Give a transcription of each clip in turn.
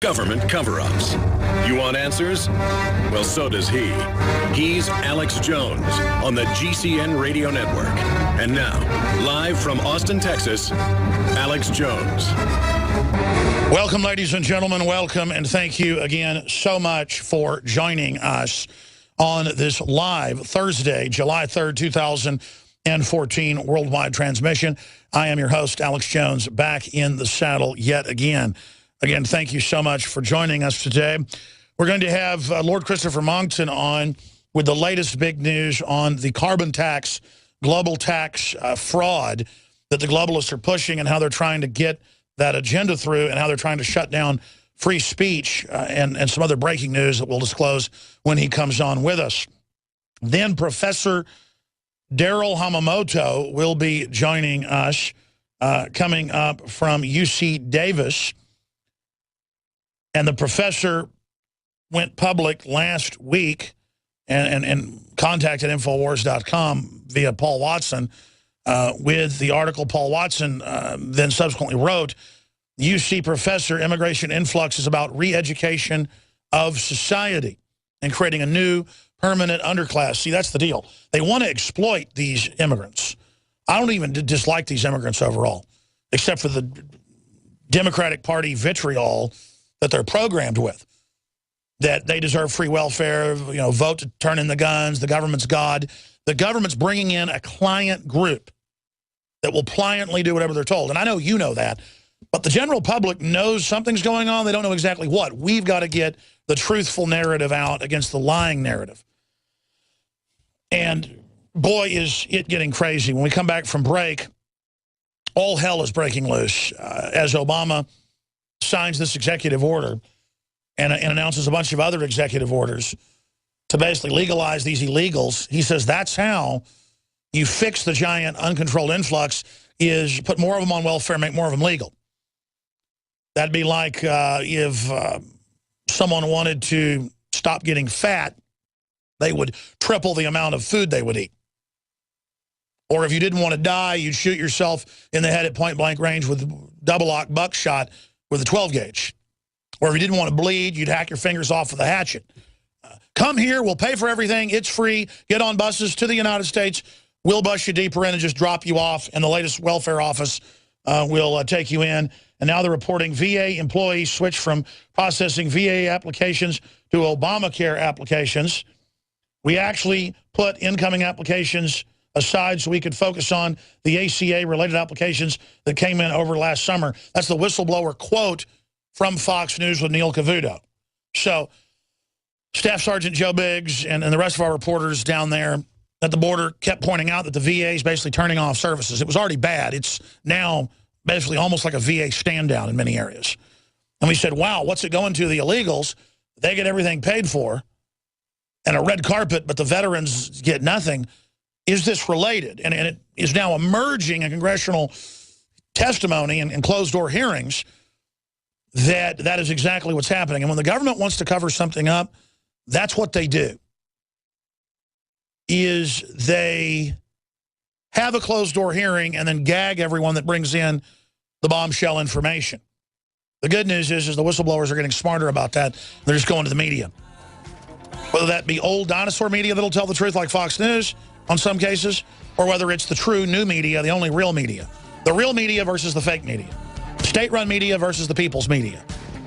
government cover-ups. You want answers? Well, so does he. He's Alex Jones on the GCN Radio Network. And now, live from Austin, Texas, Alex Jones. Welcome, ladies and gentlemen. Welcome, and thank you again so much for joining us on this live Thursday, July 3rd, 2014 worldwide transmission. I am your host, Alex Jones, back in the saddle yet again. Again, thank you so much for joining us today. We're going to have Lord Christopher Monckton on with the latest big news on the carbon tax, global tax fraud that the globalists are pushing and how they're trying to get that agenda through and how they're trying to shut down free speech and some other breaking news that we'll disclose when he comes on with us. Then Professor Darrell Hammamoto will be joining us, coming up from UC Davis. And the professor went public last week and contacted Infowars.com via Paul Watson with the article Paul Watson then subsequently wrote, UC professor, immigration influx is about re-education of society and creating a new permanent underclass. See, that's the deal. They want to exploit these immigrants. I don't even dislike these immigrants overall, except for the Democratic Party vitriol that they're programmed with, that they deserve free welfare, you know, vote to turn in the guns, the government's God. The government's bringing in a client group that will pliantly do whatever they're told. And I know you know that, but the general public knows something's going on. They don't know exactly what. We've got to get the truthful narrative out against the lying narrative. And boy, is it getting crazy. When we come back from break, all hell is breaking loose as Obama signs this executive order and announces a bunch of other executive orders to basically legalize these illegals. He says that's how you fix the giant uncontrolled influx, is put more of them on welfare, make more of them legal. That'd be like if someone wanted to stop getting fat, they would triple the amount of food they would eat. Or if you didn't want to die, you'd shoot yourself in the head at point-blank range with double-aught buckshot with a 12-gauge. Or if you didn't want to bleed, you'd hack your fingers off with a hatchet. Come here, we'll pay for everything, it's free, get on buses to the United States, we'll bus you deeper in and just drop you off, and the latest welfare office will take you in. And now they're reporting VA employees switched from processing VA applications to Obamacare applications. We actually put incoming applications aside so we could focus on the ACA-related applications that came in over last summer. That's the whistleblower quote from Fox News with Neil Cavuto. So Staff Sergeant Joe Biggs and the rest of our reporters down there at the border kept pointing out that the VA is basically turning off services. It was already bad. It's now basically almost like a VA stand-down in many areas. And we said, wow, what's it going to? The illegals, they get everything paid for and a red carpet, but the veterans get nothing. Is this related? And it is now emerging in congressional testimony and closed-door hearings that that is exactly what's happening. And when the government wants to cover something up, that's what they do, is they have a closed-door hearing and then gag everyone that brings in the bombshell information. The good news is the whistleblowers are getting smarter about that. They're just going to the media. Whether that be old dinosaur media that'll tell the truth like Fox News on some cases, or whether it's the true new media, the only real media. The real media versus the fake media. State-run media versus the people's media.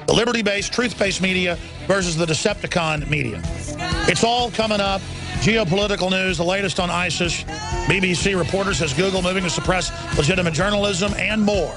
The liberty-based, truth-based media versus the Decepticon media. It's all coming up. Geopolitical news, the latest on ISIS. BBC reporter says Google moving to suppress legitimate journalism and more.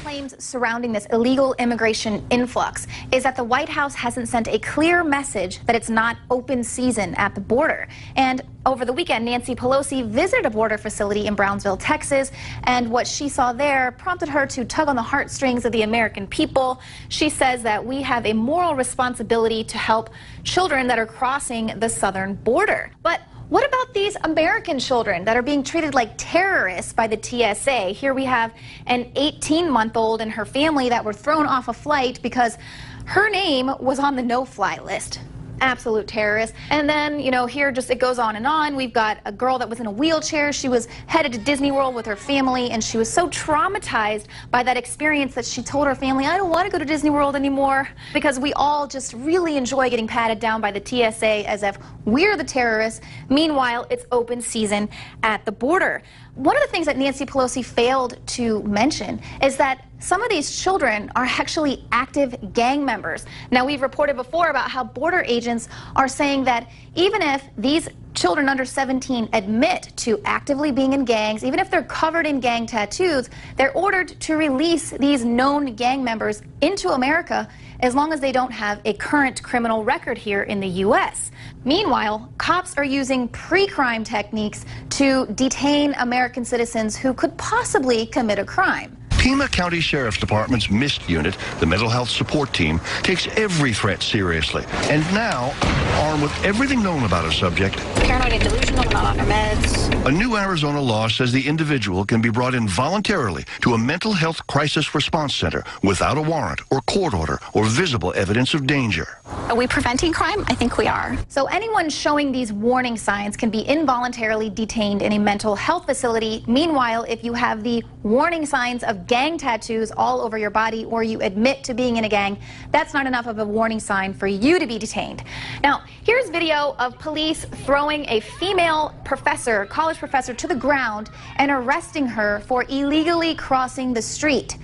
Claims surrounding this illegal immigration influx is that the White House hasn't sent a clear message that it's not open season at the border. And over the weekend, Nancy Pelosi visited a border facility in Brownsville, Texas, and what she saw there prompted her to tug on the heartstrings of the American people. She says that we have a moral responsibility to help children that are crossing the southern border. But what about these American children that are being treated like terrorists by the TSA? Here we have an 18-month-old and her family that were thrown off a flight because her name was on the no-fly list. absolute terrorist. And then, you know, here just it goes on and on. We've got a girl that was in a wheelchair. She was headed to Disney World with her family, and she was so traumatized by that experience that she told her family, I don't want to go to Disney World anymore, because we all just really enjoy getting patted down by the TSA as if we're the terrorists. Meanwhile, it's open season at the border. One of the things that Nancy Pelosi failed to mention is that some of these children are actually active gang members. Now, we've reported before about how border agents are saying that even if these children under 17 admit to actively being in gangs, even if they're covered in gang tattoos, they're ordered to release these known gang members into America as long as they don't have a current criminal record here in the U.S. Meanwhile, cops are using pre-crime techniques to detain American citizens who could possibly commit a crime. Pima County Sheriff's Department's MIST unit, the mental health support team, takes every threat seriously. And now, armed with everything known about a subject, paranoid and delusional, not on their meds. A new Arizona law says the individual can be brought in voluntarily to a mental health crisis response center without a warrant or court order or visible evidence of danger. Are we preventing crime? I think we are. So anyone showing these warning signs can be involuntarily detained in a mental health facility. Meanwhile, if you have the warning signs of gang tattoos all over your body, or you admit to being in a gang, that's not enough of a warning sign for you to be detained. Now, here's video of police throwing a female professor, college professor, to the ground and arresting her for illegally crossing the street.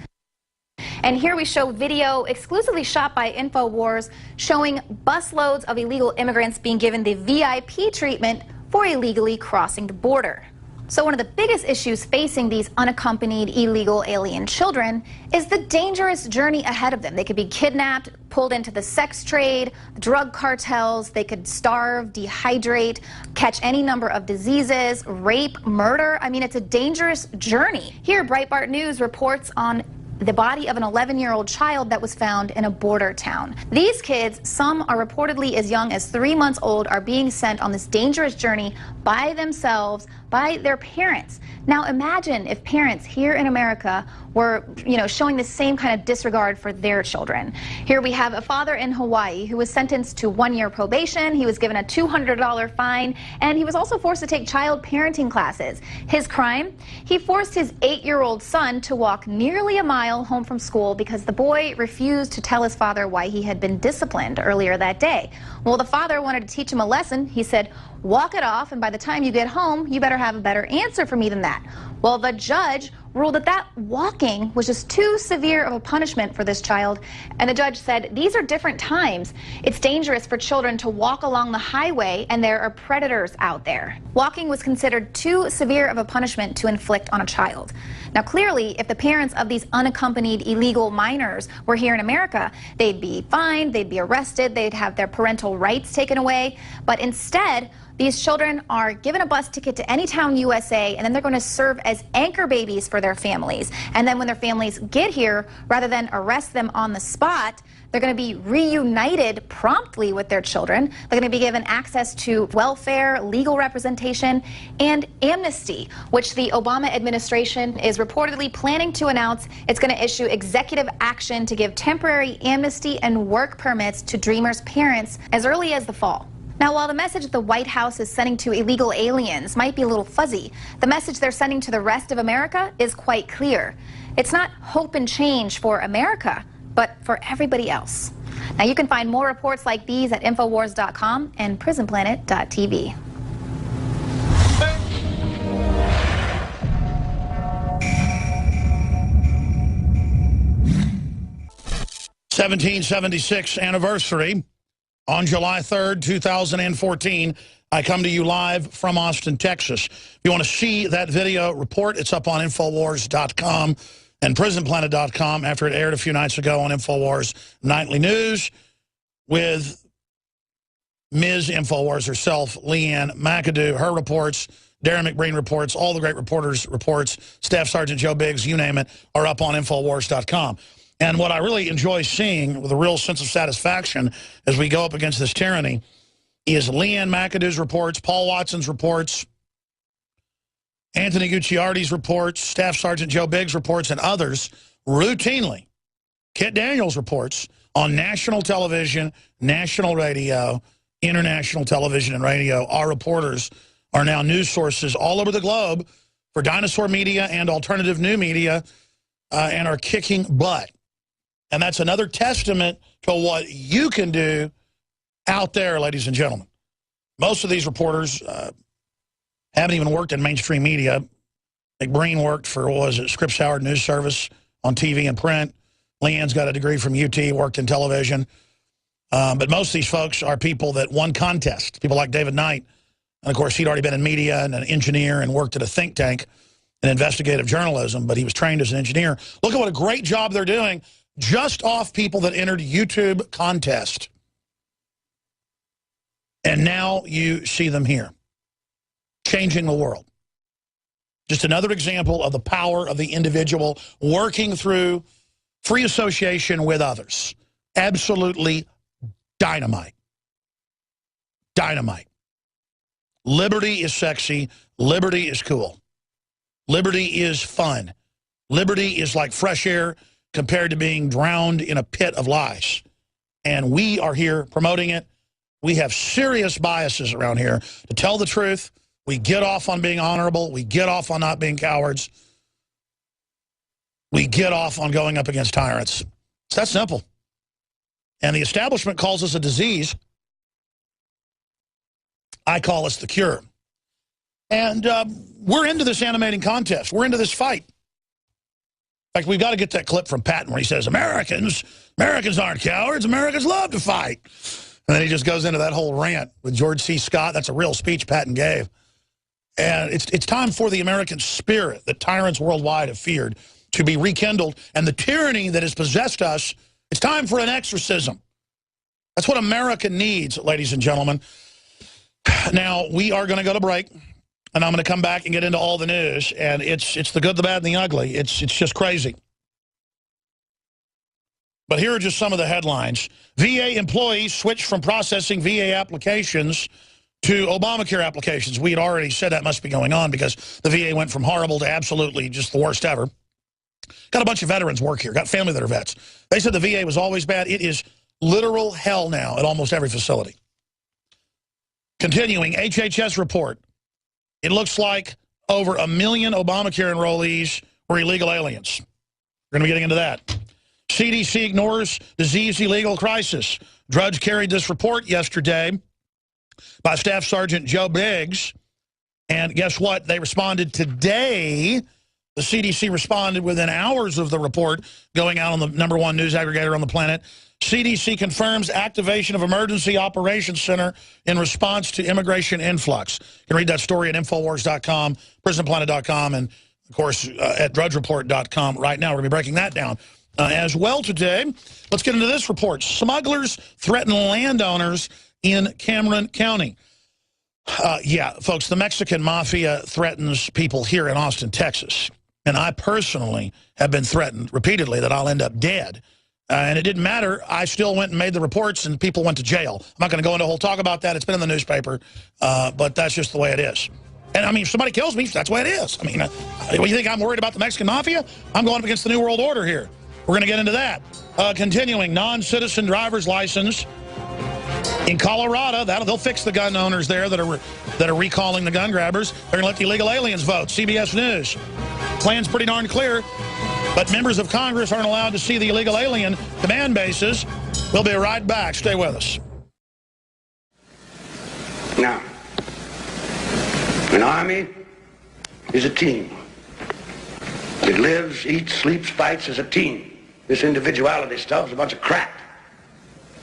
And here we show video exclusively shot by InfoWars showing busloads of illegal immigrants being given the VIP treatment for illegally crossing the border. So one of the biggest issues facing these unaccompanied illegal alien children is the dangerous journey ahead of them. They could be kidnapped, pulled into the sex trade, drug cartels, they could starve, dehydrate, catch any number of diseases, rape, murder. I mean, it's a dangerous journey. Here, Breitbart News reports on the body of an 11-year-old child that was found in a border town. These kids, some are reportedly as young as 3 months old, are being sent on this dangerous journey by themselves, by their parents. Now imagine if parents here in America were, showing the same kind of disregard for their children. Here we have a father in Hawaii who was sentenced to 1-year probation. He was given a $200 fine, and he was also forced to take child parenting classes. His crime? He forced his 8-year-old son to walk nearly a mile home from school because the boy refused to tell his father why he had been disciplined earlier that day. Well, the father wanted to teach him a lesson. He said, walk it off, and by the time you get home, you better have a better answer for me than that. Well, the judge ruled that walking was just too severe of a punishment for this child, and the judge said, these are different times. It's dangerous for children to walk along the highway, and there are predators out there. Walking was considered too severe of a punishment to inflict on a child. Now, clearly, if the parents of these unaccompanied illegal minors were here in America, they'd be fined, they'd be arrested, they'd have their parental rights taken away, but instead, these children are given a bus ticket to any town USA, and then they're going to serve as anchor babies for their families. And then when their families get here, rather than arrest them on the spot, they're going to be reunited promptly with their children. They're going to be given access to welfare, legal representation, and amnesty, which the Obama administration is reportedly planning to announce. It's going to issue executive action to give temporary amnesty and work permits to Dreamers' parents as early as the fall. Now, while the message the White House is sending to illegal aliens might be a little fuzzy, the message they're sending to the rest of America is quite clear. It's not hope and change for America, but for everybody else. Now, you can find more reports like these at Infowars.com and PrisonPlanet.tv. '76 anniversary. On July 3rd, 2014, I come to you live from Austin, Texas. If you want to see that video report, it's up on Infowars.com and PrisonPlanet.com after it aired a few nights ago on Infowars Nightly News with Ms. Infowars herself, Leanne McAdoo. Her reports, Darren McBreen reports, all the great reporters' reports, Staff Sergeant Joe Biggs, you name it, are up on Infowars.com. And what I really enjoy seeing with a real sense of satisfaction as we go up against this tyranny is Leanne McAdoo's reports, Paul Watson's reports, Anthony Gucciardi's reports, Staff Sergeant Joe Biggs' reports, and others routinely. Kit Daniels' reports on national television, national radio, international television and radio. Our reporters are now news sources all over the globe for dinosaur media and alternative new media and are kicking butt. And that's another testament to what you can do out there, ladies and gentlemen. Most of these reporters haven't even worked in mainstream media. McBreen worked for, what was it, Scripps Howard News Service on TV and print. Leanne's got a degree from UT, worked in television. But most of these folks are people that won contests, people like David Knight. And, of course, he'd already been in media and an engineer and worked at a think tank in investigative journalism, but he was trained as an engineer. Look at what a great job they're doing just off people that entered YouTube contest. And now you see them here, changing the world. Just another example of the power of the individual working through free association with others. Absolutely dynamite. Dynamite. Liberty is sexy. Liberty is cool. Liberty is fun. Liberty is like fresh air compared to being drowned in a pit of lies. And we are here promoting it. We have serious biases around here. To tell the truth, we get off on being honorable. We get off on not being cowards. We get off on going up against tyrants. It's that simple. And the establishment calls us a disease. I call us the cure. And we're into this animating contest. We're into this fight. In fact, we've got to get that clip from Patton where he says, Americans aren't cowards. Americans love to fight. And then he just goes into that whole rant with George C. Scott. That's a real speech Patton gave. And it's time for the American spirit that tyrants worldwide have feared to be rekindled. And the tyranny that has possessed us, it's time for an exorcism. That's what America needs, ladies and gentlemen. Now, we are going to go to break, and I'm going to come back and get into all the news. And it's the good, the bad, and the ugly. It's just crazy. But here are just some of the headlines. VA employees switched from processing VA applications to Obamacare applications. We had already said that must be going on because the VA went from horrible to absolutely just the worst ever. Got a bunch of veterans work here. Got family that are vets. They said the VA was always bad. It is literal hell now at almost every facility. Continuing, HHS report. It looks like over 1 million Obamacare enrollees were illegal aliens. We're going to be getting into that. CDC ignores disease illegal crisis. Drudge carried this report yesterday by Staff Sergeant Joe Biggs. And guess what? They responded today. The CDC responded within hours of the report going out on the #1 news aggregator on the planet. CDC confirms activation of Emergency Operations Center in response to immigration influx. You can read that story at Infowars.com, PrisonPlanet.com, and, of course, at DrudgeReport.com right now. We're going to be breaking that down as well today. Let's get into this report. Smugglers threaten landowners in Cameron County. Yeah, folks, the Mexican mafia threatens people here in Austin, Texas. And I personally have been threatened repeatedly that I'll end up dead. And it didn't matter. I still went and made the reports, and people went to jail. I'm not going to go into a whole talk about that. It's been in the newspaper, but that's just the way it is. And, I mean, if somebody kills me, that's the way it is. I mean, you think I'm worried about the Mexican mafia? I'm going up against the New World Order here. We're going to get into that. Continuing, non-citizen driver's license. In Colorado, they'll fix the gun owners there that are recalling the gun grabbers. They're going to let the illegal aliens vote. CBS News. Plan's pretty darn clear, but members of Congress aren't allowed to see the illegal alien command bases. We'll be right back. Stay with us. Now, an army is a team. It lives, eats, sleeps, fights as a team. This individuality stuff is a bunch of crap.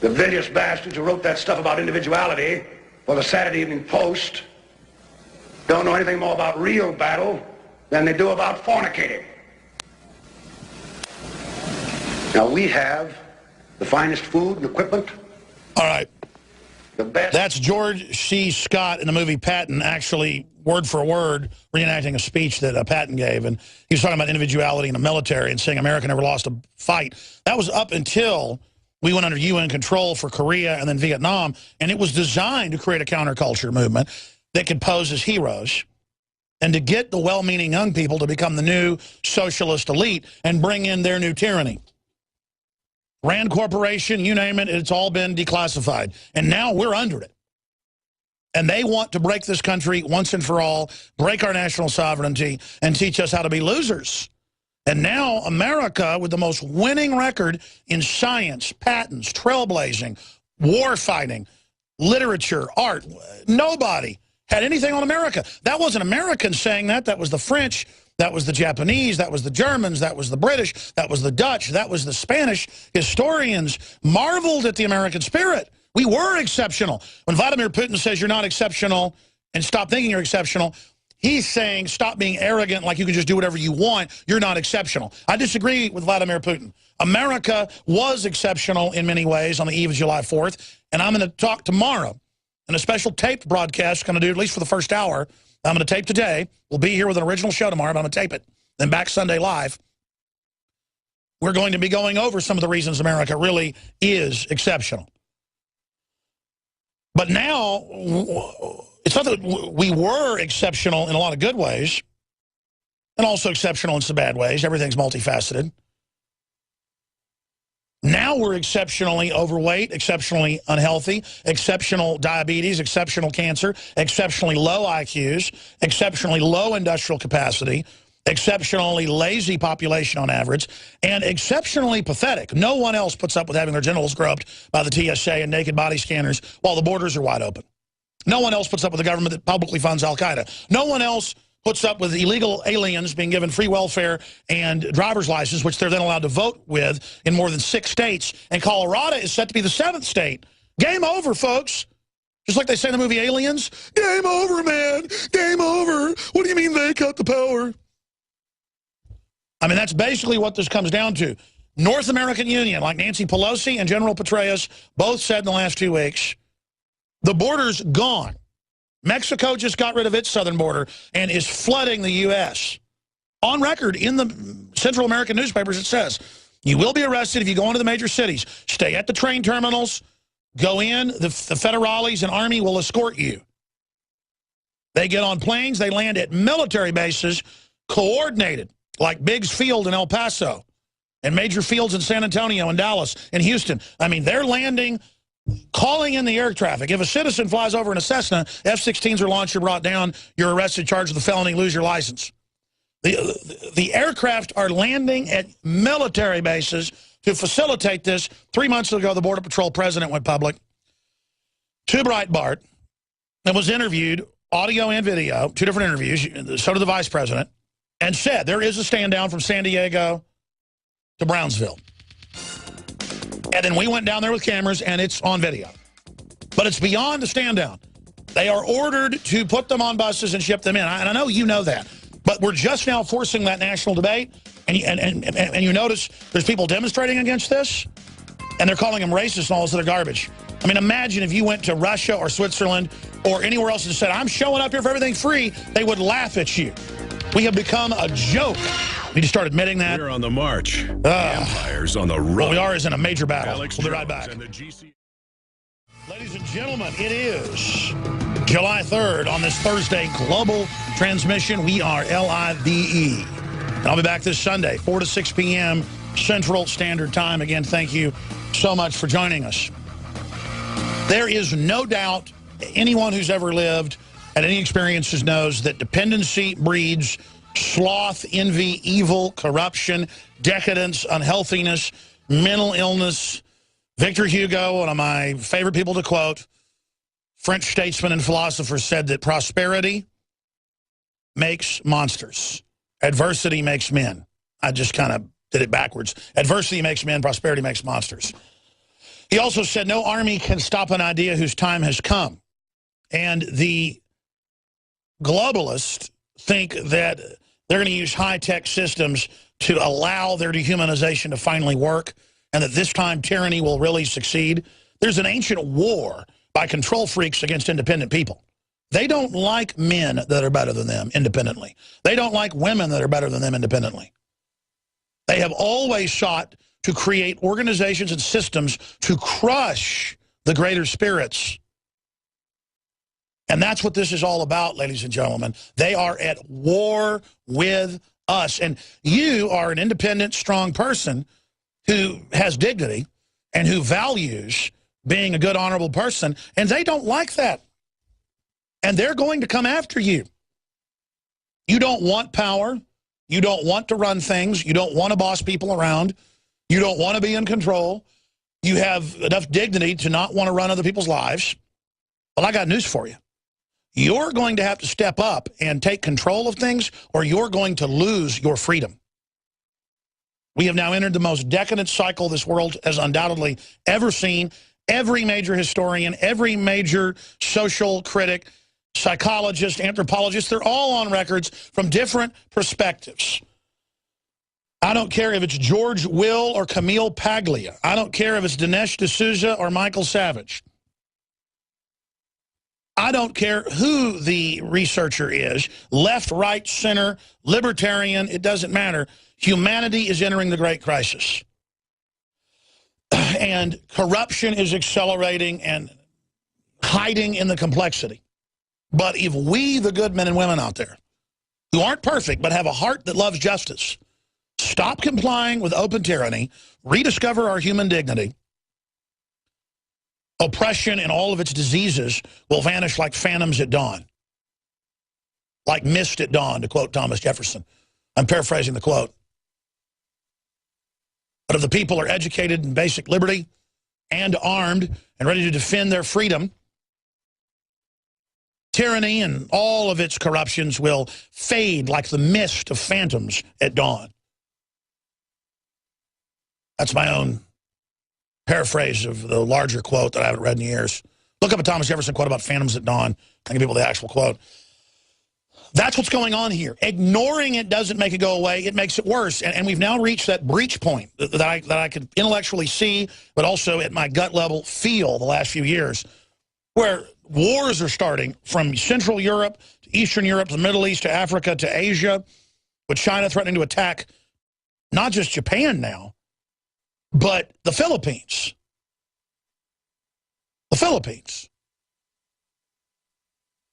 The bilious bastards who wrote that stuff about individuality for the Saturday Evening Post don't know anything more about real battle than they do about fornicating. Now, we have the finest food and equipment. All right. The best. That's George C. Scott in the movie Patton, actually word for word reenacting a speech that Patton gave. And he was talking about individuality in the military and saying America never lost a fight. That was up until we went under UN control for Korea and then Vietnam, and it was designed to create a counterculture movement that could pose as heroes and to get the well-meaning young people to become the new socialist elite and bring in their new tyranny. Rand Corporation, you name it, it's all been declassified. And now we're under it. And they want to break this country once and for all, break our national sovereignty, and teach us how to be losers. And now America, with the most winning record in science, patents, trailblazing, war fighting, literature, art, nobody had anything on America. That wasn't Americans saying that. That was the French. That was the Japanese. That was the Germans. That was the British. That was the Dutch. That was the Spanish. Historians marveled at the American spirit. We were exceptional. When Vladimir Putin says you're not exceptional and stop thinking you're exceptional, he's saying stop being arrogant like you can just do whatever you want. You're not exceptional. I disagree with Vladimir Putin. America was exceptional in many ways on the eve of July 4th, and I'm going to talk tomorrow in a special taped broadcast, going to do at least for the first hour. I'm going to tape today. We'll be here with an original show tomorrow, but I'm going to tape it. Then back Sunday live. We're going to be going over some of the reasons America really is exceptional. But now, it's not that we were exceptional in a lot of good ways, and also exceptional in some bad ways. Everything's multifaceted. Now we're exceptionally overweight, exceptionally unhealthy, exceptional diabetes, exceptional cancer, exceptionally low IQs, exceptionally low industrial capacity, exceptionally lazy population on average, and exceptionally pathetic. No one else puts up with having their genitals groped by the TSA and naked body scanners while the borders are wide open. No one else puts up with a government that publicly funds Al-Qaeda. No one else puts up with illegal aliens being given free welfare and driver's license, which they're then allowed to vote with in more than 6 states. And Colorado is set to be the 7th state. Game over, folks. Just like they say in the movie Aliens. Game over, man. Game over. What do you mean they cut the power? I mean, that's basically what this comes down to. North American Union, like Nancy Pelosi and General Petraeus both said in the last 2 weeks, the border's gone. Mexico just got rid of its southern border and is flooding the U.S. On record in the Central American newspapers, it says, you will be arrested if you go into the major cities. Stay at the train terminals. Go in. The federales and army will escort you. They get on planes. They land at military bases, coordinated, like Biggs Field in El Paso and major fields in San Antonio and Dallas and Houston. I mean, they're landing, calling in the air traffic. If a citizen flies over in a Cessna, F-16s are launched, you're brought down, you're arrested, charged with a felony, lose your license. The aircraft are landing at military bases to facilitate this. 3 months ago, the Border Patrol president went public to Breitbart and was interviewed, audio and video, 2 different interviews, so did the vice president, and said there is a stand down from San Diego to Brownsville. And then we went down there with cameras, and it's on video. But it's beyond the stand down. They are ordered to put them on buses and ship them in. And I know you know that. But we're just now forcing that national debate. And you notice there's people demonstrating against this, and they're calling them racist and all this other garbage. I mean, imagine if you went to Russia or Switzerland or anywhere else and said, I'm showing up here for everything free, they would laugh at you. We have become a joke. We need to start admitting that. We're on the march. Empire's on the run. What we are is in a major battle. Alex We'll be right back. Ladies and gentlemen, it is July 3rd on this Thursday global transmission. We are LIVE. And I'll be back this Sunday, 4 to 6 p.m. Central Standard Time. Again, thank you so much for joining us. There is no doubt anyone who's ever lived and any experiences knows that dependency breeds sloth, envy, evil, corruption, decadence, unhealthiness, mental illness. Victor Hugo, one of my favorite people to quote, French statesman and philosopher, said that prosperity makes monsters. Adversity makes men. I just kind of did it backwards. Adversity makes men, prosperity makes monsters. He also said no army can stop an idea whose time has come. And the globalists think that they're going to use high-tech systems to allow their dehumanization to finally work, and that this time tyranny will really succeed. There's an ancient war by control freaks against independent people. They don't like men that are better than them independently. They don't like women that are better than them independently. They have always sought to create organizations and systems to crush the greater spirits. And that's what this is all about, ladies and gentlemen. They are at war with us. And you are an independent, strong person who has dignity and who values being a good, honorable person, and they don't like that. And they're going to come after you. You don't want power. You don't want to run things. You don't want to boss people around. You don't want to be in control. You have enough dignity to not want to run other people's lives. Well, I got news for you. You're going to have to step up and take control of things, or you're going to lose your freedom. We have now entered the most decadent cycle this world has undoubtedly ever seen. Every major historian, every major social critic, psychologist, anthropologist, they're all on records from different perspectives. I don't care if it's George Will or Camille Paglia. I don't care if it's Dinesh D'Souza or Michael Savage. I don't care who the researcher is, left, right, center, libertarian, it doesn't matter. Humanity is entering the great crisis. And corruption is accelerating and hiding in the complexity. But if we, the good men and women out there, who aren't perfect but have a heart that loves justice, stop complying with open tyranny, rediscover our human dignity, oppression and all of its diseases will vanish like phantoms at dawn. Like mist at dawn, to quote Thomas Jefferson. I'm paraphrasing the quote. But if the people are educated in basic liberty and armed and ready to defend their freedom, tyranny and all of its corruptions will fade like the mist of phantoms at dawn. That's my own paraphrase of the larger quote that I haven't read in years. Look up a Thomas Jefferson quote about phantoms at dawn. I can give people the actual quote. That's what's going on here. Ignoring it doesn't make it go away. It makes it worse. And we've now reached that breach point that I could intellectually see, but also at my gut level feel the last few years, where wars are starting from Central Europe to Eastern Europe to the Middle East to Africa to Asia, with China threatening to attack not just Japan now, but the Philippines. The Philippines.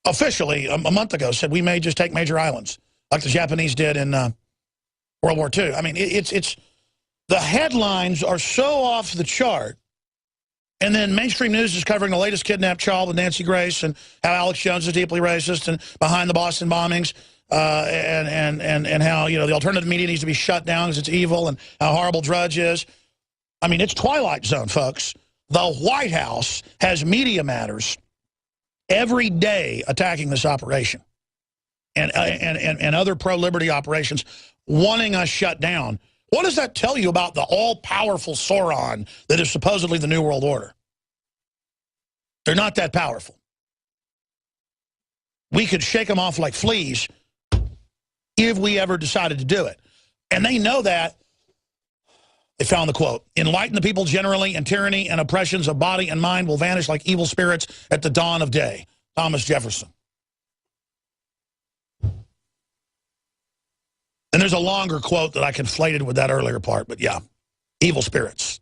Officially, a month ago, said we may just take major islands, like the Japanese did in World War II. I mean, it's the headlines are so off the chart, and then mainstream news is covering the latest kidnapped child with Nancy Grace and how Alex Jones is deeply racist and behind the Boston bombings, and how, you know, the alternative media needs to be shut down because it's evil, and how horrible Drudge is. I mean, it's Twilight Zone, folks. The White House has Media Matters every day attacking this operation and other pro-liberty operations, wanting us shut down. What does that tell you about the all-powerful Sauron that is supposedly the New World Order? They're not that powerful. We could shake them off like fleas if we ever decided to do it. And they know that. They found the quote, "Enlighten the people generally, and tyranny and oppressions of body and mind will vanish like evil spirits at the dawn of day." Thomas Jefferson. And there's a longer quote that I conflated with that earlier part, but yeah, evil spirits,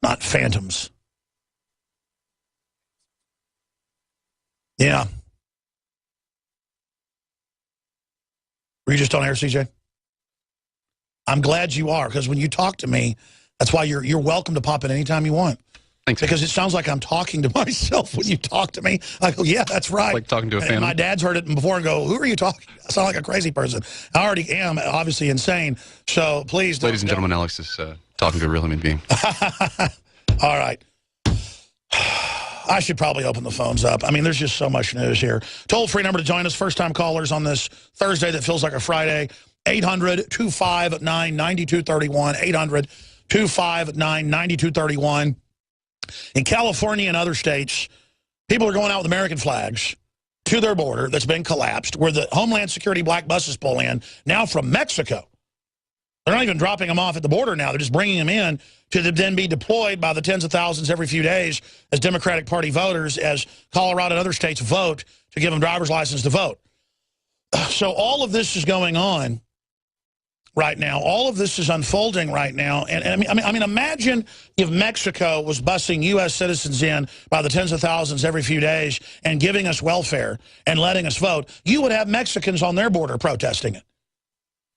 not phantoms. Yeah. Were you just on air, CJ? I'm glad you are, because when you talk to me, that's why you're welcome to pop in anytime you want. Thanks. Because it sounds like I'm talking to myself when you talk to me. I go, yeah, that's right. Like talking to a And fan. my dad's heard it before and go, who are you talking to? I sound like a crazy person. I already am, obviously insane. So please don't. Ladies and gentlemen, Alex is talking to a real human being. All right. I should probably open the phones up. I mean, there's just so much news here. Toll-free number to join us, first-time callers on this Thursday that feels like a Friday. 800-259-9231, 800-259-9231. In California and other states, people are going out with American flags to their border that's been collapsed, where the Homeland Security black buses pull in, now from Mexico. They're not even dropping them off at the border now. They're just bringing them in to then be deployed by the tens of thousands every few days as Democratic Party voters, as Colorado and other states vote to give them driver's license to vote. So all of this is going on right now. All of this is unfolding right now. And I mean, imagine if Mexico was busing U.S. citizens in by the tens of thousands every few days and giving us welfare and letting us vote. You would have Mexicans on their border protesting it.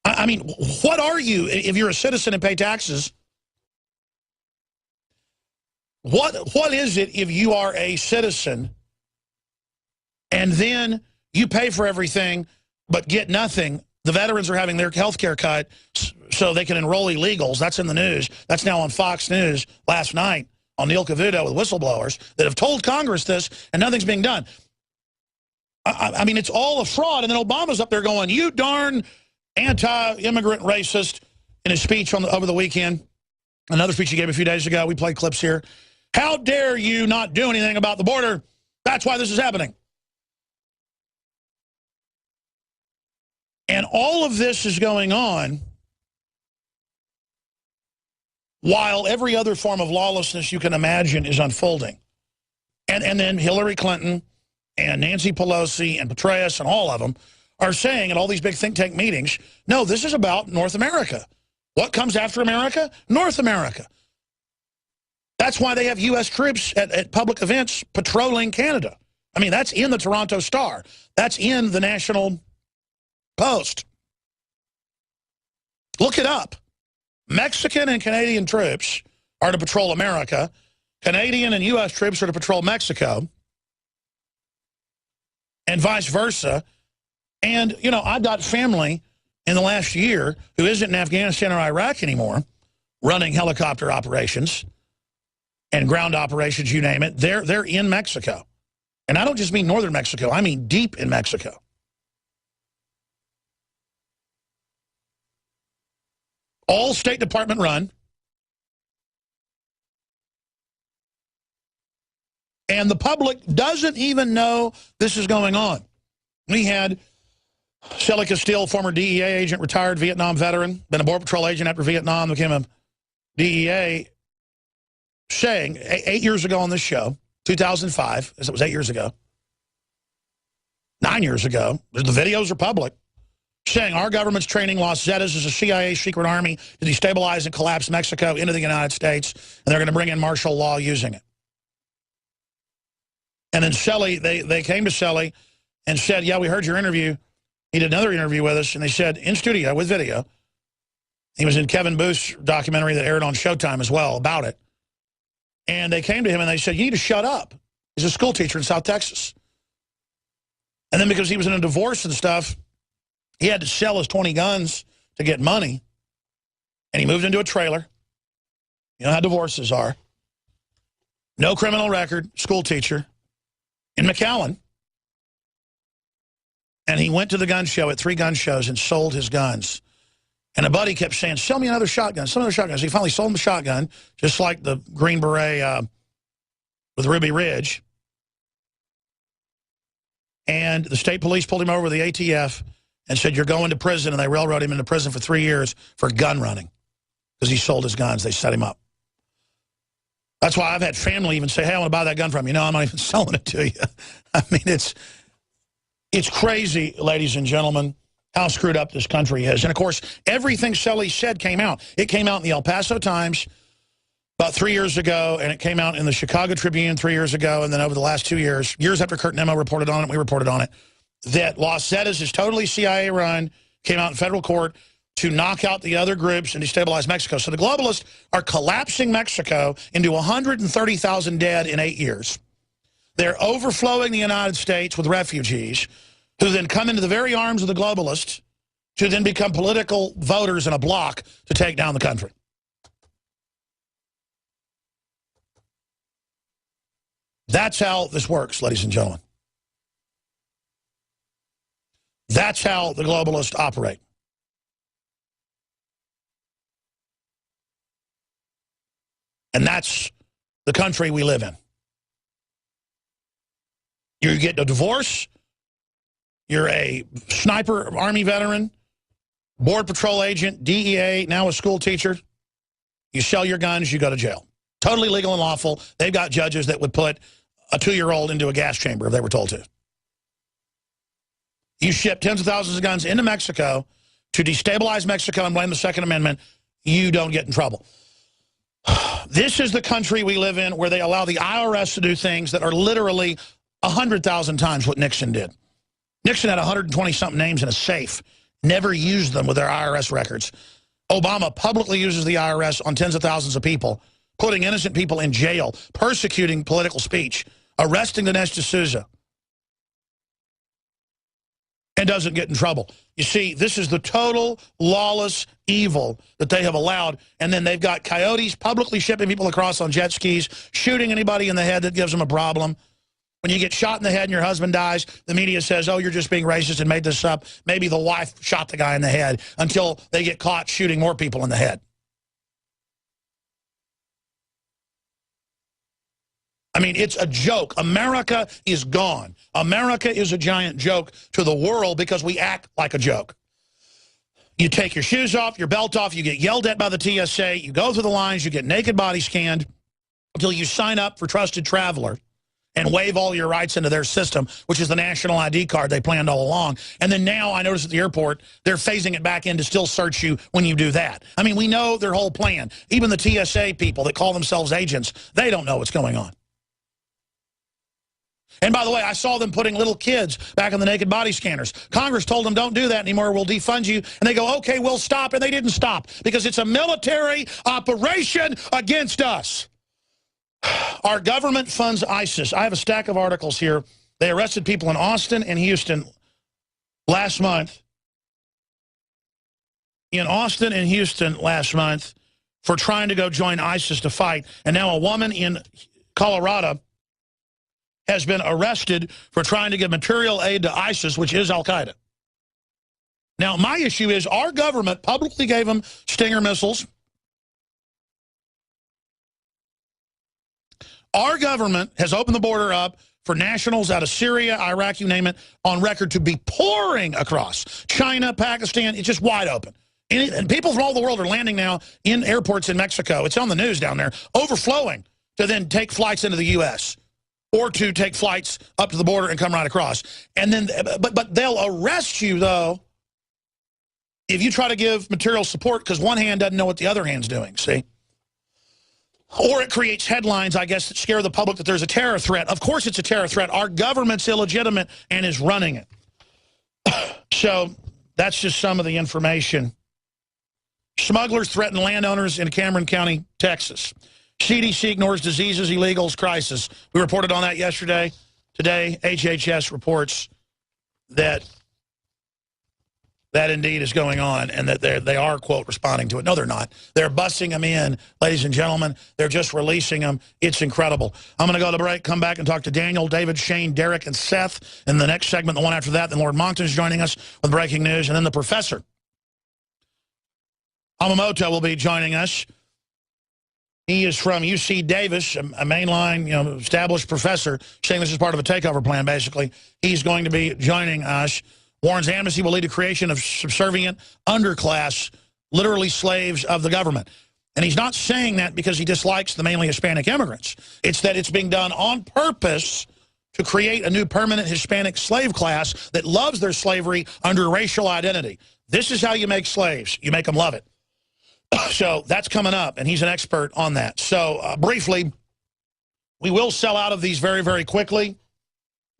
I mean, what are you if you're a citizen and pay taxes? What is it if you are a citizen and then you pay for everything but get nothing. The veterans are having their health care cut so they can enroll illegals. That's in the news. That's now on Fox News last night on Neil Cavuto with whistleblowers that have told Congress this, and nothing's being done. I mean, it's all a fraud. And then Obama's up there going, you darn anti-immigrant racist, in his speech over the weekend. Another speech he gave a few days ago. We played clips here. How dare you not do anything about the border? That's why this is happening. And all of this is going on while every other form of lawlessness you can imagine is unfolding. And then Hillary Clinton and Nancy Pelosi and Petraeus and all of them are saying at all these big think tank meetings, no, this is about North America. What comes after America? North America. That's why they have U.S. troops at public events patrolling Canada. I mean, that's in the Toronto Star. That's in the National Post. Look it up. Mexican and Canadian troops are to patrol America. Canadian and U.S. troops are to patrol Mexico. And vice versa. And, you know, I've got family in the last year who isn't in Afghanistan or Iraq anymore, running helicopter operations and ground operations, you name it. They're in Mexico. And I don't just mean northern Mexico. I mean deep in Mexico. All State Department run. And the public doesn't even know this is going on. We had Shelley Castile, former DEA agent, retired Vietnam veteran, been a Border Patrol agent after Vietnam, became a DEA, saying 8 years ago on this show, 2005, as it was 8 years ago, 9 years ago, the videos are public, saying our government's training Los Zetas as a CIA secret army to destabilize and collapse Mexico into the United States, and they're going to bring in martial law using it. And then Shelley, they came to Shelley and said, yeah, we heard your interview. He did another interview with us, and they said, in studio with video. He was in Kevin Booth's documentary that aired on Showtime as well about it. And they came to him and they said, you need to shut up. He's a school teacher in South Texas. And then because he was in a divorce and stuff, he had to sell his 20 guns to get money. And he moved into a trailer. You know how divorces are. No criminal record, school teacher in McAllen. And he went to the gun show at 3 gun shows and sold his guns. And a buddy kept saying, sell me another shotgun, sell me another shotgun. So he finally sold him a shotgun, just like the Green Beret with Ruby Ridge. And the state police pulled him over with the ATF and said, you're going to prison. And they railroaded him into prison for 3 years for gun running because he sold his guns. They set him up. That's why I've had family even say, hey, I want to buy that gun from you. No, I'm not even selling it to you. I mean, it's crazy, ladies and gentlemen, how screwed up this country is. And, of course, everything Shelley said came out. It came out in the El Paso Times about 3 years ago, and it came out in the Chicago Tribune 3 years ago, and then over the last 2 years, years after Kurt Nemo reported on it, we reported on it, that Los Zetas is totally CIA-run, came out in federal court to knock out the other groups and destabilize Mexico. So the globalists are collapsing Mexico into 130,000 dead in 8 years. They're overflowing the United States with refugees who then come into the very arms of the globalists to then become political voters in a bloc to take down the country. That's how this works, ladies and gentlemen. That's how the globalists operate. And that's the country we live in. You get a divorce, you're a sniper Army veteran, Border Patrol agent, DEA, now a school teacher. You sell your guns, you go to jail. Totally legal and lawful. They've got judges that would put a 2-year-old into a gas chamber if they were told to. You ship tens of thousands of guns into Mexico to destabilize Mexico and blame the Second Amendment. You don't get in trouble. This is the country we live in where they allow the IRS to do things that are literally 100,000 times what Nixon did. Nixon had 120-something names in a safe, never used them with their IRS records. Obama publicly uses the IRS on tens of thousands of people, putting innocent people in jail, persecuting political speech, arresting Dinesh D'Souza. and doesn't get in trouble. You see, this is the total lawless evil that they have allowed, and then they've got coyotes publicly shipping people across on jet skis, shooting anybody in the head that gives them a problem. When you get shot in the head and your husband dies, the media says, oh, you're just being racist and made this up. Maybe the wife shot the guy in the head, until they get caught shooting more people in the head. I mean, it's a joke. America is gone. America is a giant joke to the world because we act like a joke. You take your shoes off, your belt off, you get yelled at by the TSA, you go through the lines, you get naked body scanned until you sign up for Trusted Traveler and waive all your rights into their system, which is the national ID card they planned all along. And then now I notice at the airport, they're phasing it back in to still search you when you do that. I mean, we know their whole plan. Even the TSA people that call themselves agents, they don't know what's going on. And by the way, I saw them putting little kids back in the naked body scanners. Congress told them, don't do that anymore, we'll defund you. And they go, okay, we'll stop. And they didn't stop because it's a military operation against us. Our government funds ISIS. I have a stack of articles here. They arrested people in Austin and Houston last month. In Austin and Houston last month for trying to go join ISIS to fight. And now a woman in Colorado has been arrested for trying to give material aid to ISIS, which is Al-Qaeda. Now, my issue is our government publicly gave them Stinger missiles. Our government has opened the border up for nationals out of Syria, Iraq, you name it, on record to be pouring across. China, Pakistan, it's just wide open. And people from all the world are landing now in airports in Mexico. It's on the news down there, overflowing to then take flights into the U.S. or to take flights up to the border and come right across. And then, but they'll arrest you, though, if you try to give material support because one hand doesn't know what the other hand's doing, see? Or it creates headlines, I guess, that scare the public that there's a terror threat. Of course it's a terror threat. Our government's illegitimate and is running it. So that's just some of the information. Smugglers threaten landowners in Cameron County, Texas. CDC ignores diseases, illegals, crisis. We reported on that yesterday. Today, HHS reports that indeed is going on and that they are, quote, responding to it. No, they're not. They're busing them in, ladies and gentlemen. They're just releasing them. It's incredible. I'm going to go to break, come back and talk to Daniel, David, Shane, Derek, and Seth in the next segment, the one after that. Then Lord Monckton is joining us with breaking news, and then the professor, Hammamoto, will be joining us. He is from UC Davis, a mainline, established professor, saying this is part of a takeover plan, basically. He's going to be joining us. Warren's amnesty will lead to creation of subservient underclass, literally slaves of the government. And he's not saying that because he dislikes the mainly Hispanic immigrants. It's that it's being done on purpose to create a new permanent Hispanic slave class that loves their slavery under racial identity. This is how you make slaves. You make them love it. So that's coming up, and he's an expert on that. So briefly, we will sell out of these very, very quickly.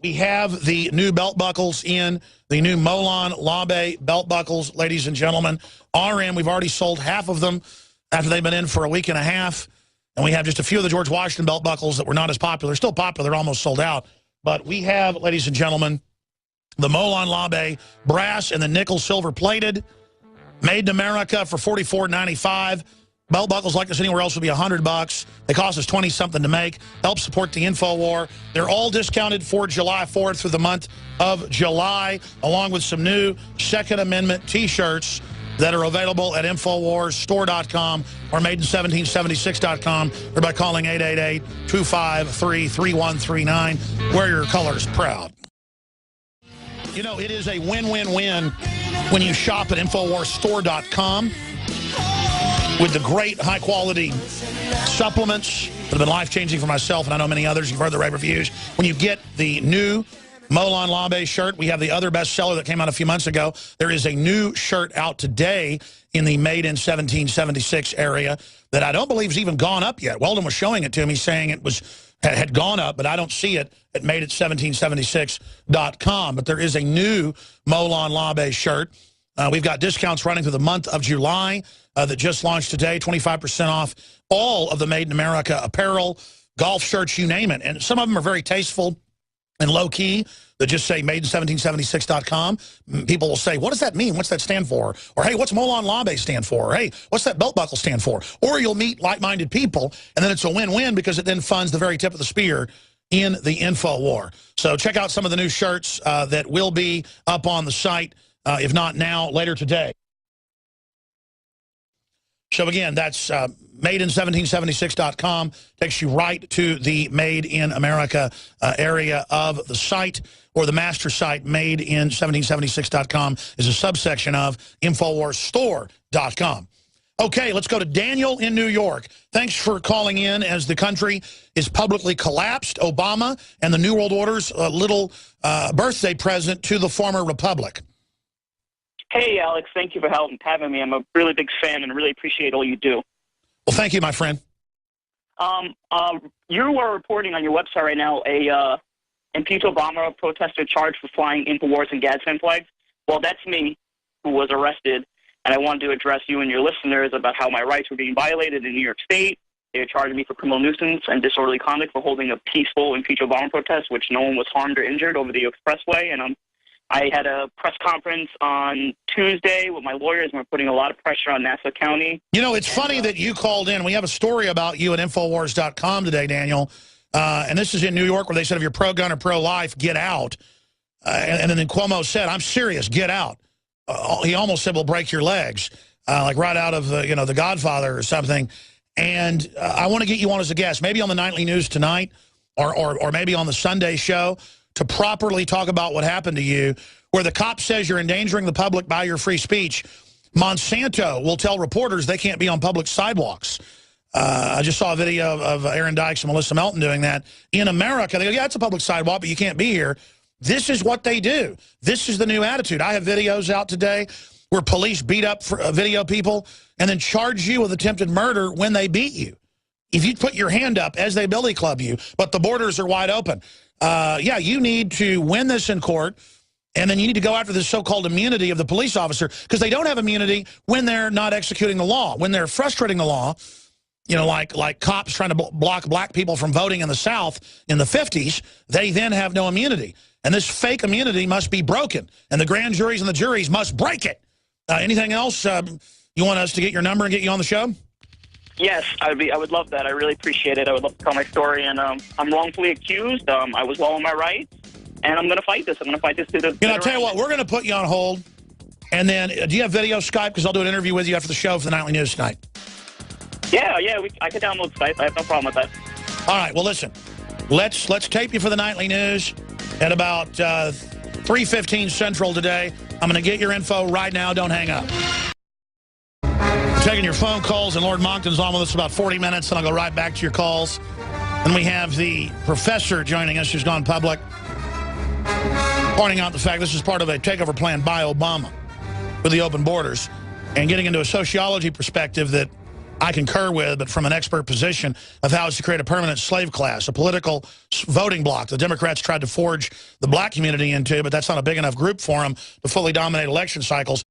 We have the new belt buckles in, the new Molon Labe belt buckles, ladies and gentlemen, are in. We've already sold half of them after they've been in for a week and a half. And we have just a few of the George Washington belt buckles that were not as popular. Still popular, they're almost sold out. But we have, ladies and gentlemen, the Molon Labe brass and the nickel silver plated, made in America for $44.95. Belt buckles like this anywhere else would be $100. They cost us 20-something to make. Help support the InfoWar. They're all discounted for July 4th through the month of July, along with some new Second Amendment T-shirts that are available at InfoWarsStore.com or Made-in-1776.com or by calling 888-253-3139. Wear your colors proud. You know, it is a win-win-win when you shop at InfoWarsStore.com with the great high-quality supplements that have been life-changing for myself, and I know many others. You've heard the rave reviews. When you get the new Molon Labe shirt, we have the other bestseller that came out a few months ago. There is a new shirt out today in the Made-in-1776 area that I don't believe has even gone up yet. Weldon was showing it to me, saying it had gone up, but I don't see it at Made-in-1776.com. But there is a new Molon Labe shirt. We've got discounts running through the month of July that just launched today, 25% off all of the Made in America apparel, golf shirts, you name it. And some of them are very tasteful. and low-key that just say made1776.com, people will say, what does that mean? What's that stand for? Or, hey, what's Molon Labe stand for? Or, hey, what's that belt buckle stand for? Or you'll meet like-minded people, and then it's a win-win because it then funds the very tip of the spear in the info war. So check out some of the new shirts that will be up on the site, if not now, later today. So again, that's made1776.com. Takes you right to the Made in America area of the site, or the master site, made1776.com, is a subsection of InfoWarsStore.com. Okay, let's go to Daniel in New York. Thanks for calling in as the country is publicly collapsed. Obama and the New World Order's little birthday present to the former republic. Hey, Alex, thank you for having me. I'm a really big fan and really appreciate all you do. Well, thank you, my friend. You were reporting on your website right now a impeach Obama protester charged for flying InfoWars and Gadsden flags. Well, that's me, who was arrested, and I wanted to address you and your listeners about how my rights were being violated in New York State. They were charging me for criminal nuisance and disorderly conduct for holding a peaceful impeach Obama protest, which no one was harmed or injured over the expressway, and I had a press conference on Tuesday with my lawyers, and we're putting a lot of pressure on Nassau County. You know, it's funny that you called in. We have a story about you at Infowars.com today, Daniel. And this is in New York, where they said if you're pro-gun or pro-life, get out. And then Cuomo said, I'm serious, get out. He almost said, we'll break your legs, like right out of, The Godfather or something. And I want to get you on as a guest, maybe on the Nightly News tonight or maybe on the Sunday show, to properly talk about what happened to you, where the cop says you're endangering the public by your free speech. Monsanto will tell reporters they can't be on public sidewalks. I just saw a video of Aaron Dykes and Melissa Melton doing that. In America, they go, yeah, it's a public sidewalk, but you can't be here. This is what they do. This is the new attitude. I have videos out today where police beat up video people and then charge you with attempted murder when they beat you. If you put your hand up as they billy club you, but the borders are wide open. Yeah, you need to win this in court, and then you need to go after this so-called immunity of the police officer, because they don't have immunity when they're not executing the law. When they're frustrating the law, like cops trying to block black people from voting in the South in the 50s, they then have no immunity. And this fake immunity must be broken, and the grand juries and the juries must break it. Anything else you want us to get your number and get you on the show? Yes, I would love that. I really appreciate it. I would love to tell my story. And I'm wrongfully accused. I was well in my rights, and I'm going to fight this. I'm going to fight this to the... I'll tell you what, we're going to put you on hold. And then, do you have video Skype? Because I'll do an interview with you after the show for the Nightly News tonight. Yeah, I can download Skype. I have no problem with that. All right, well, listen. Let's tape you for the Nightly News at about 3:15 Central today. I'm going to get your info right now. Don't hang up. Taking your phone calls, and Lord Monckton's on with us about 40 minutes, and I'll go right back to your calls. And we have the professor joining us who's gone public, pointing out the fact this is part of a takeover plan by Obama with the open borders, and getting into a sociology perspective that I concur with, but from an expert position of how it's to create a permanent slave class, a political voting bloc. The Democrats tried to forge the black community into, but that's not a big enough group for them to fully dominate election cycles.